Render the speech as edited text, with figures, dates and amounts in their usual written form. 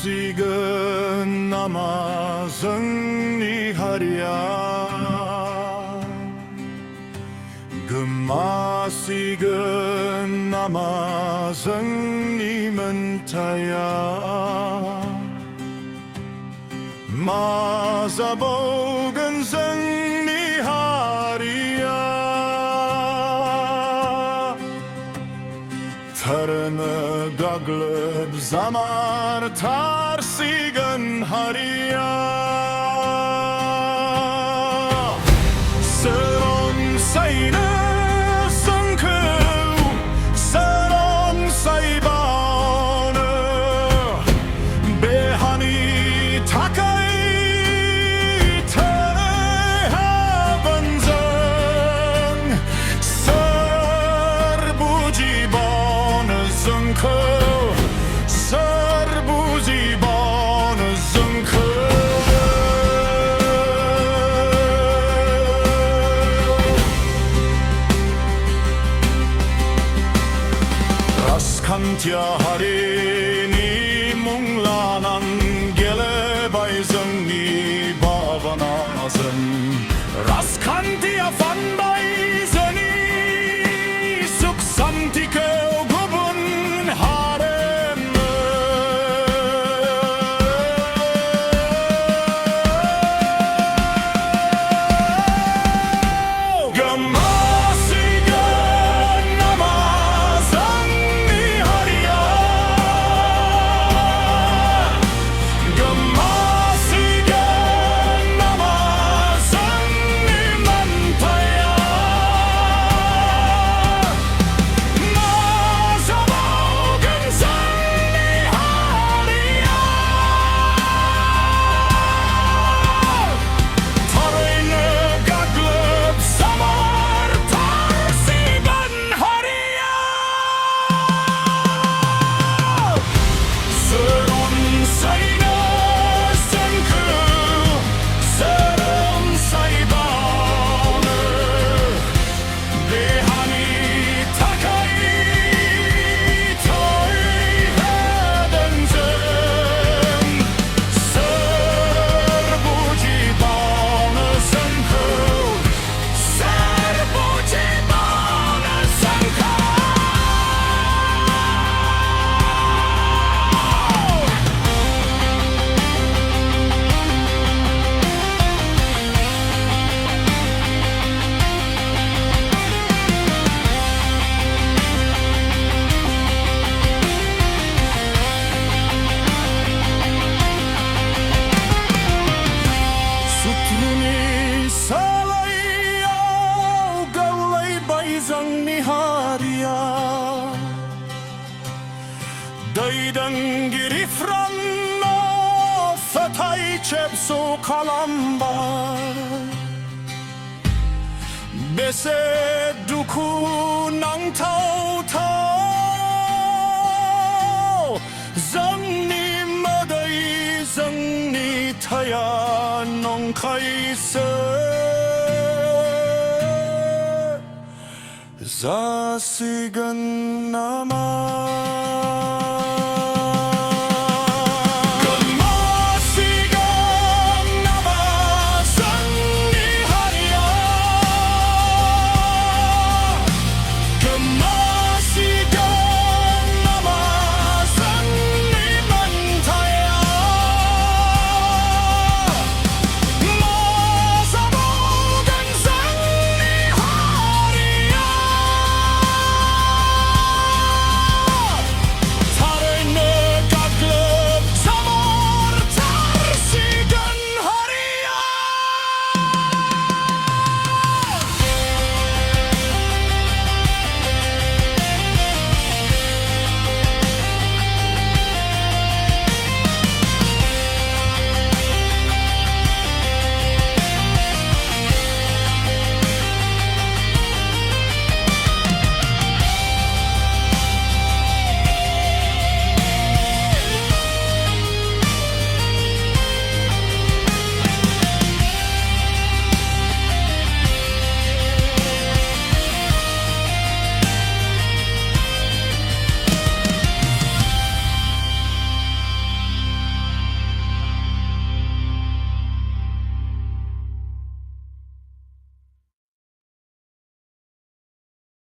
Gwmasigwn nama Zwngni Haria. Gwmasigwn nama Zwngni mentaya. Mazabogyn Zwngni Haria. Tarını daglıp zamar tarsigyn Haria. Sıron sayını sınkıv, sıron saybanı, behani takay tane benzin, sır bu cibanı sınkıv, sır bu cibanı sınkıv. Kantya harini munglanan gele bay Zwngni babanazın. Raskantya fan bay Zwngni suksamtike gubun harem. Gwmasigwn nama Zwngni Haria. Gwmasigwn nama Zwngni mentaya. Mazabogyn Zwngni Haria. Tarını gaglıp zamar tarsigyn Haria. Sıron sayını sınkıv, sıron saybanı, behani takay toy benzin, sır bu cibanı sınkıv, sır bu cibanı sınkıv. Sutruni salayaw gawlay bay Zwngni Haria. Daydan girifran fetay çepso kalambar. Bese duku nang tau tau. Zwngni maday Zwngni taya nong kayse. Gwmasigwn nama